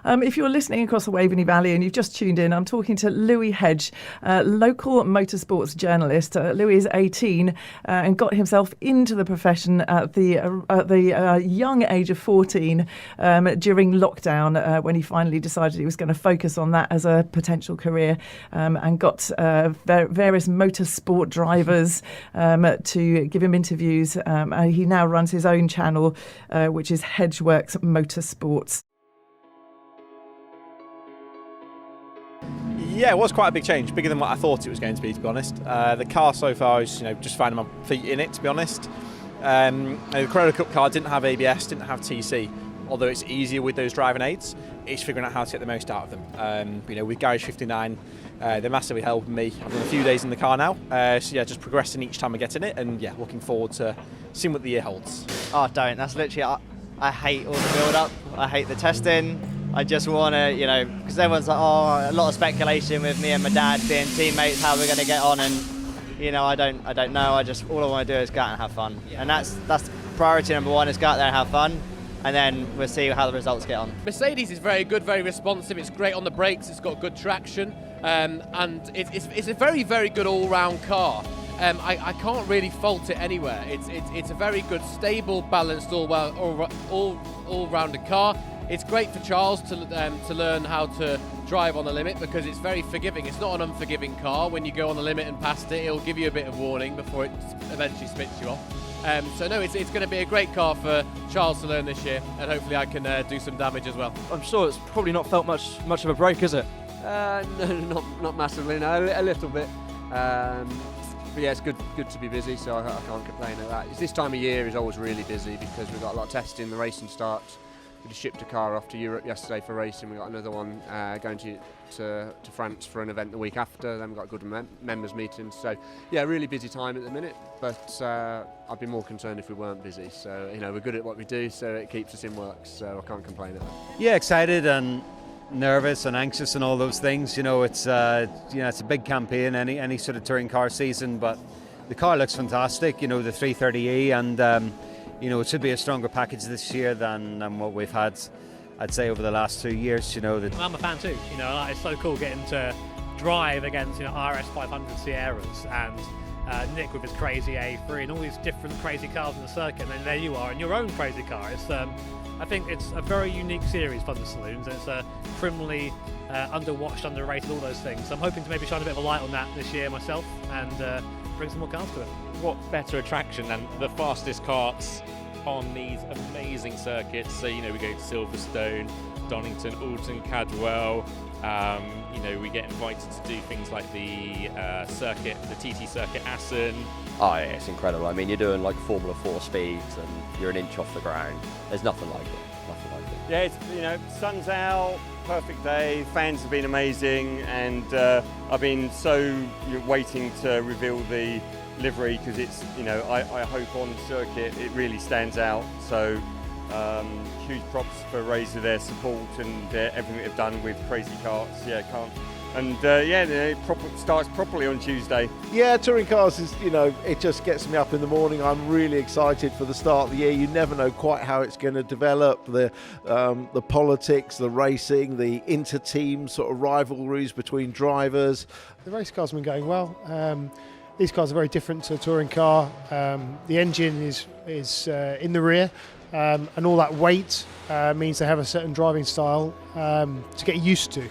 If you're listening across the Waveney Valley and you've just tuned in, I'm talking to Louis Hedge, local motorsports journalist. Louis is 18 and got himself into the profession at the young age of 14 during lockdown when he finally decided he was going to focus on that as a potential career, and got various motorsport drivers to give him interviews. He now runs his own channel, which is Hedgeworks Motorsports. Yeah, it was quite a big change, bigger than what I thought it was going to be honest. The car so far is, just finding my feet in it, to be honest. The Corona Cup car didn't have ABS, didn't have TC, although it's easier with those driving aids. It's figuring out how to get the most out of them. With Garage 59, they're massively helping me. I've done a few days in the car now, just progressing each time I get in it, and looking forward to seeing what the year holds. Oh, don't. That's literally, I hate all the build-up. I hate the testing. I just want to, because everyone's like, a lot of speculation with me and my dad being teammates, how we're going to get on, and I don't know. All I want to do is go out and have fun, and that's priority number one, is go out there and have fun, and then we'll see how the results get on. Mercedes is very good, very responsive. It's great on the brakes. It's got good traction, and it's a very, very good all-round car. I can't really fault it anywhere. It's a very good, stable, balanced, all-rounded car. It's great for Charles to learn how to drive on the limit, because it's very forgiving. It's not an unforgiving car. When you go on the limit and past it, it'll give you a bit of warning before it eventually spits you off. It's going to be a great car for Charles to learn this year, and hopefully I can do some damage as well. I'm sure it's probably not felt much of a break, is it? No, not massively. No, a little bit. But yeah, it's good to be busy, so I can't complain at that. This time of year is always really busy because we've got a lot of testing. The racing starts. We just shipped a car off to Europe yesterday for racing. We got another one going to France for an event the week after. Then we've got a good members meeting. So yeah, really busy time at the minute. But I'd be more concerned if we weren't busy. So we're good at what we do, so it keeps us in work. So I can't complain at that. Yeah, excited and nervous and anxious and all those things. It's it's a big campaign, any sort of touring car season. But the car looks fantastic. The 330e and. It should be a stronger package this year than what we've had, I'd say, over the last 2 years. I'm a fan too. It's so cool getting to drive against RS 500 Sierras and Nick with his crazy A3 and all these different crazy cars in the circuit. And then there you are in your own crazy car. I think it's a very unique series, Thunder Saloons. It's criminally underwatched, underrated, all those things. So I'm hoping to maybe shine a bit of a light on that this year myself and bring some more cars to it. What better attraction than the fastest karts on these amazing circuits? So we go to Silverstone, Donington, Alton, Cadwell. We get invited to do things like the circuit, the TT circuit, Assen. Oh yeah, it's incredible. I mean, you're doing like Formula 4 speeds and you're an inch off the ground. There's nothing like it. Nothing like it. Yeah, it's sun's out, perfect day. Fans have been amazing, and I've been waiting to reveal the livery, because it's I hope on circuit it really stands out. So huge props for Razor, their support and everything they've done with crazy karts. Yeah, can't. And it starts properly on Tuesday. Yeah, touring cars is, it just gets me up in the morning. I'm really excited for the start of the year. You never know quite how it's going to develop. The politics, the racing, the inter-team sort of rivalries between drivers. The race cars have been going well. These cars are very different to a touring car. The engine is in the rear, and all that weight means they have a certain driving style to get used to.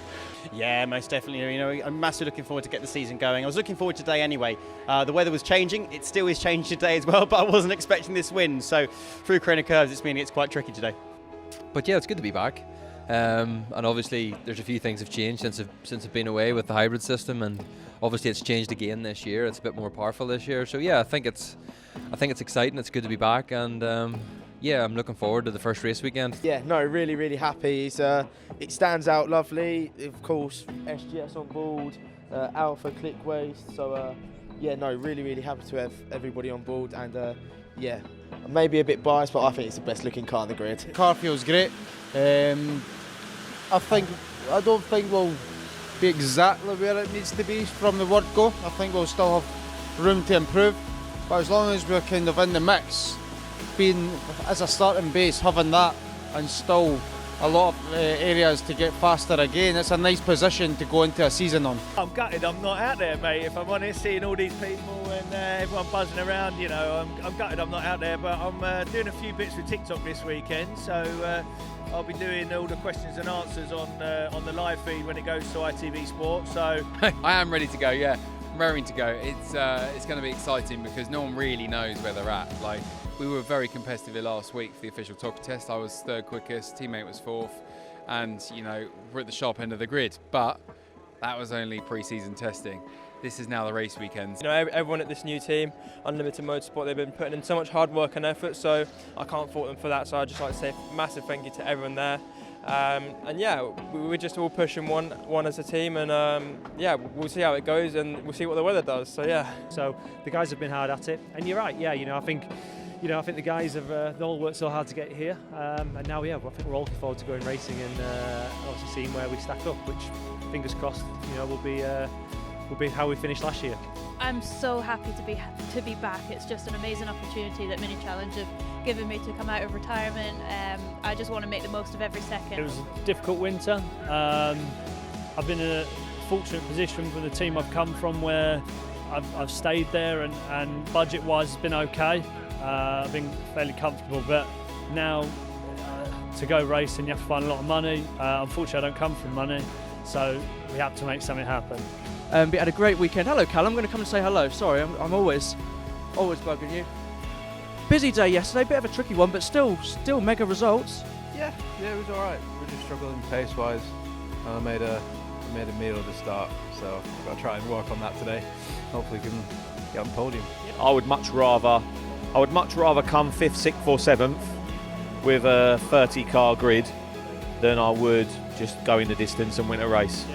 Yeah, most definitely. I'm massively looking forward to get the season going. I was looking forward today anyway. The weather was changing. It still is changing today as well, but I wasn't expecting this wind. So through Corona curves, it's quite tricky today. But yeah, it's good to be back. And obviously there's a few things have changed since I've been away with the hybrid system, and obviously it's changed again this year. It's a bit more powerful this year. So yeah, I think it's exciting. It's good to be back, and I'm looking forward to the first race weekend. Yeah, no, really, really happy. It stands out lovely. Of course, SGS on board, Alpha Click Waste. So really, really happy to have everybody on board, and maybe a bit biased, but I think it's the best looking car on the grid. The car feels great. I don't think we'll be exactly where it needs to be from the word go. I think we'll still have room to improve, but as long as we're kind of in the mix, being as a starting base, having that, and still a lot of areas to get faster again. It's a nice position to go into a season on. I'm gutted I'm not out there, mate, if I'm honest, seeing all these people and everyone buzzing around, you know, I'm gutted I'm not out there, but I'm doing a few bits with TikTok this weekend, so I'll be doing all the questions and answers on the live feed when it goes to ITV Sport, so... I am ready to go, yeah. I'm raring to go. It's going to be exciting because no one really knows where they're at. Like, we were very competitive last week for the official talker test. I was third quickest, teammate was fourth, and you know, we're at the sharp end of the grid. But that was only pre-season testing. This is now the race weekends. You know, everyone at this new team, Unlimited Motorsport, they've been putting in so much hard work and effort, so I can't fault them for that. So I'd just like to say a massive thank you to everyone there. And yeah, we're just all pushing one as a team, and yeah, we'll see how it goes, and we'll see what the weather does. So yeah. So the guys have been hard at it, and you're right. Yeah, I think the guys have they all worked so hard to get here, and now I think we're all looking forward to going racing and obviously seeing where we stack up, which fingers crossed, will be how we finished last year. I'm so happy to be back. It's just an amazing opportunity that Mini Challenge have given me to come out of retirement. I just want to make the most of every second. It was a difficult winter. I've been in a fortunate position for the team I've come from where I've stayed there, and budget-wise it's been okay. I've been fairly comfortable, but now to go racing you have to find a lot of money. Unfortunately I don't come from money, so we have to make something happen. But you had a great weekend. Hello, Cal. I'm going to come and say hello. Sorry, I'm always bugging you. Busy day yesterday, bit of a tricky one, but still mega results. Yeah, it was all right. We're just struggling pace-wise. I made a meal at the start, so I've got to try and work on that today. Hopefully, we can get on the podium. I would much rather come 5th, 6th, or 7th with a 30-car grid than I would just go in the distance and win a race.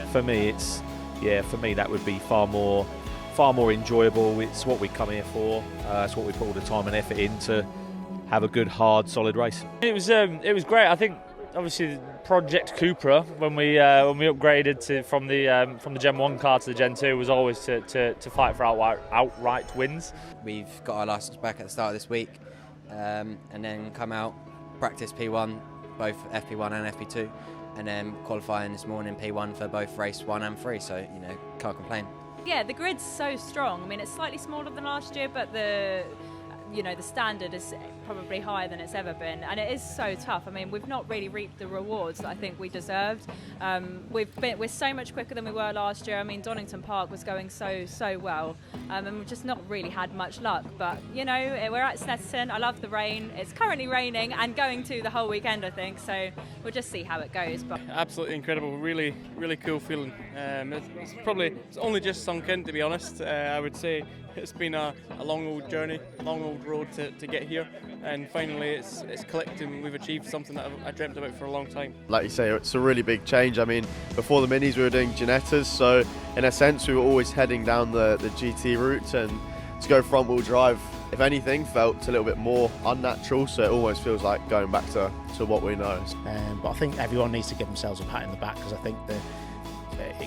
Yeah. For me, that would be far more enjoyable. It's what we come here for. It's what we put all the time and effort in to have a good, hard, solid race. It was great. I think obviously Project Cupra when we upgraded from the Gen 1 car to the Gen 2 was always to fight for outright wins. We've got our licence back at the start of this week, and then come out, practice P1, both FP1 and FP2. And then qualifying this morning P1 for both race 1 and 3, so can't complain. Yeah, the grid's so strong. I mean, it's slightly smaller than last year, but the standard is probably higher than it's ever been, and it is so tough. I mean, we've not really reaped the rewards that I think we deserved. We're so much quicker than we were last year. I mean, Donington Park was going so well, and we've just not really had much luck. But we're at Snetterton. I love the rain. It's currently raining and going to the whole weekend, I think. So we'll just see how it goes. But Absolutely incredible. Really, really cool feeling. It's only just sunk in, to be honest. I would say it's been a long old journey, a long old road to get here, and finally it's clicked and we've achieved something that I dreamt about for a long time. Like you say, it's a really big change. I mean, before the minis we were doing Ginettas, so in a sense we were always heading down the GT route, and to go front wheel drive, if anything, felt a little bit more unnatural, so it almost feels like going back to what we know. But I think everyone needs to give themselves a pat in the back, because I think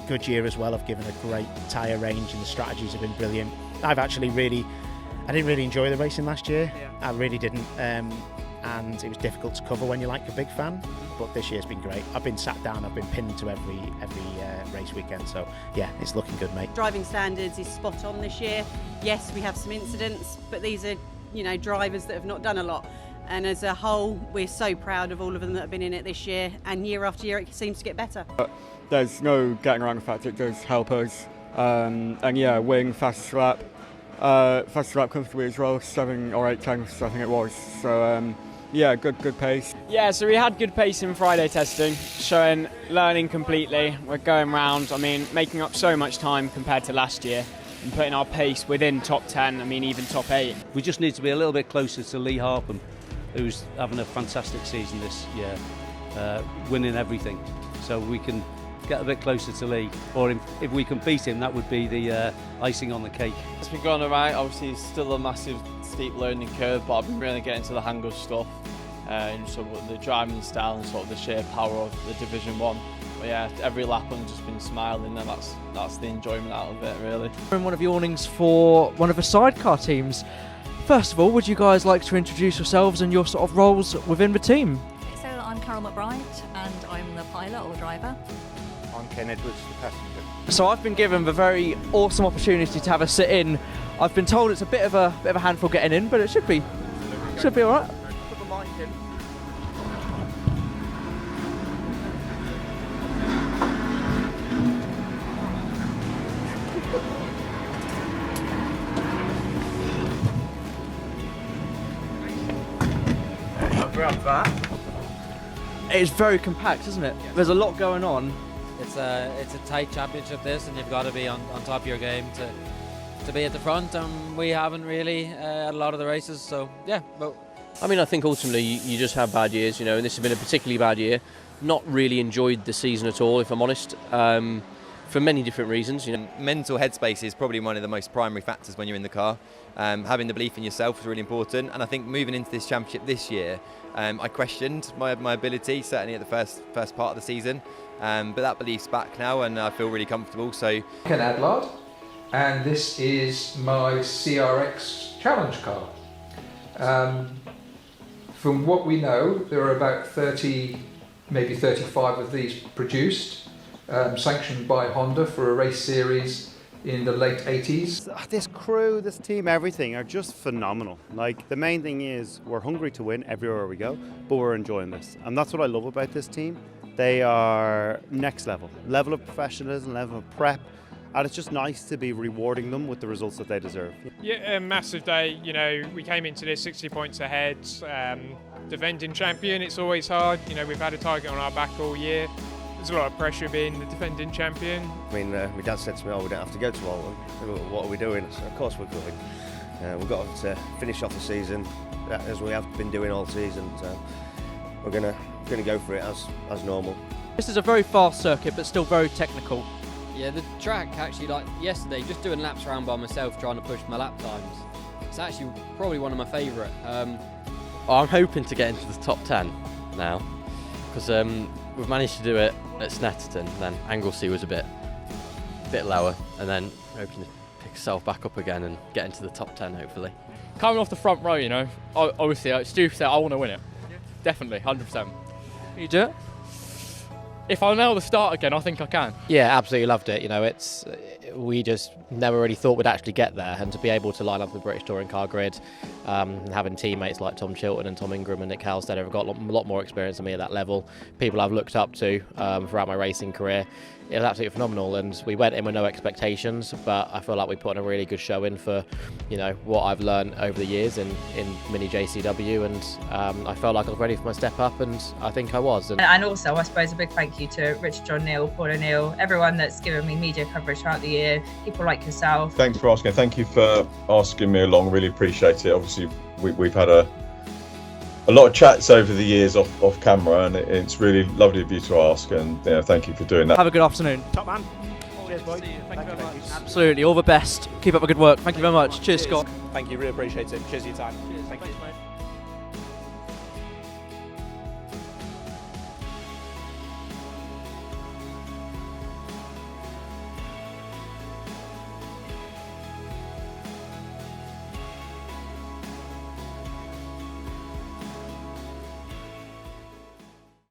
Goodyear as well have given a great tyre range and the strategies have been brilliant. I didn't really enjoy the racing last year. Yeah. I really didn't, and it was difficult to cover when you're like a big fan. But this year's been great. I've been sat down, I've been pinned to every race weekend. So yeah, it's looking good, mate. Driving standards is spot on this year. Yes, we have some incidents, but these are drivers that have not done a lot. And as a whole, we're so proud of all of them that have been in it this year. And year after year, it seems to get better. There's no getting around the fact it does help us. And yeah, winning fastest lap comfortably as well, 7 or 8 tenths I think it was. So yeah, good pace. Yeah, so we had good pace in Friday testing, showing learning completely. We're going round, making up so much time compared to last year and putting our pace within top 10, even top 8. We just need to be a little bit closer to Lee Harpham, who's having a fantastic season this year, winning everything. So we can get a bit closer to Lee, or if we can beat him, that would be the icing on the cake. It's been going alright. Obviously it's still a massive steep learning curve, but I've been really getting to the hang of stuff, and so the driving style and sort of the sheer power of the Division 1. But yeah, every lap I've just been smiling, and that's the enjoyment out of it, really. We're in one of the awnings for one of the sidecar teams. First of all, would you guys like to introduce yourselves and your sort of roles within the team? So I'm Carol McBride, and I'm the pilot or driver. I'm Ken Edwards, the passenger. So I've been given the very awesome opportunity to have a sit in. I've been told it's a bit of a handful getting in, but it should be all right. Put the mic in. Grab that. It's very compact, isn't it? There's a lot going on. It's a tight championship this, and you've got to be on top of your game to be at the front, and we haven't really at a lot of the races, so yeah. But I mean, I think ultimately you just have bad years, you know, and this has been a particularly bad year. Not really enjoyed the season at all, if I'm honest, for many different reasons. You know, mental headspace is probably one of the most primary factors when you're in the car. Having the belief in yourself is really important, and I think moving into this championship this year, I questioned my ability, certainly at the first part of the season, but that belief's back now, and I feel really comfortable. So, Ken Adlard, and this is my CRX Challenge car. From what we know, there are about 30, maybe 35 of these produced, sanctioned by Honda for a race series in the late 80s. This crew, this team, everything are just phenomenal. Like, the main thing is we're hungry to win everywhere we go, but we're enjoying this. And that's what I love about this team. They are next level of professionalism, level of prep. And it's just nice to be rewarding them with the results that they deserve. Yeah, a massive day. You know, we came into this 60 points ahead. Defending champion, it's always hard. You know, we've had a target on our back all year. There's a lot of pressure being the defending champion. I mean, my dad said to me, "Oh, we don't have to go to Walton. What are we doing?" So of course we're going. We've got to finish off the season as we have been doing all season. So we're gonna go for it as normal. This is a very fast circuit, but still very technical. yeah, the track actually, like yesterday, just doing laps around by myself, trying to push my lap times. It's actually probably one of my favourite. I'm hoping to get into the top 10 now, because we've managed to do it at Snetterton, then Anglesey was a bit lower, and then hoping to pick yourself back up again and get into the top 10 hopefully. Coming off the front row, you know, obviously, like Stu said, I want to win it. Yeah. Definitely, 100%. Can you do it? If I nail the start again, I think I can. Yeah, absolutely loved it. You know, we just never really thought we'd actually get there, and to be able to line up the British Touring Car grid, having teammates like Tom Chilton and Tom Ingram and Nick Halstead have got a lot more experience than me at that level, people I've looked up to throughout my racing career. It was absolutely phenomenal, and we went in with no expectations, but I feel like we put on a really good show in for, you know, what I've learned over the years in Mini JCW, and I felt like I was ready for my step up, and I think I was. And also, I suppose, a big thank you to Richard John Neal, Paul O'Neill, everyone that's given me media coverage throughout the year, people like yourself. Thanks for asking. Thank you for asking me along. Really appreciate it. Obviously, we've had a lot of chats over the years off camera, and it's really lovely of you to ask, and thank you for doing that. Have a good afternoon. Top man. Cheers, boys. Thank you very much. Absolutely, all the best. Keep up the good work. Thank you very much. Cheers, Scott. Thank you, really appreciate it. Cheers for your time. Cheers. Thanks, mate.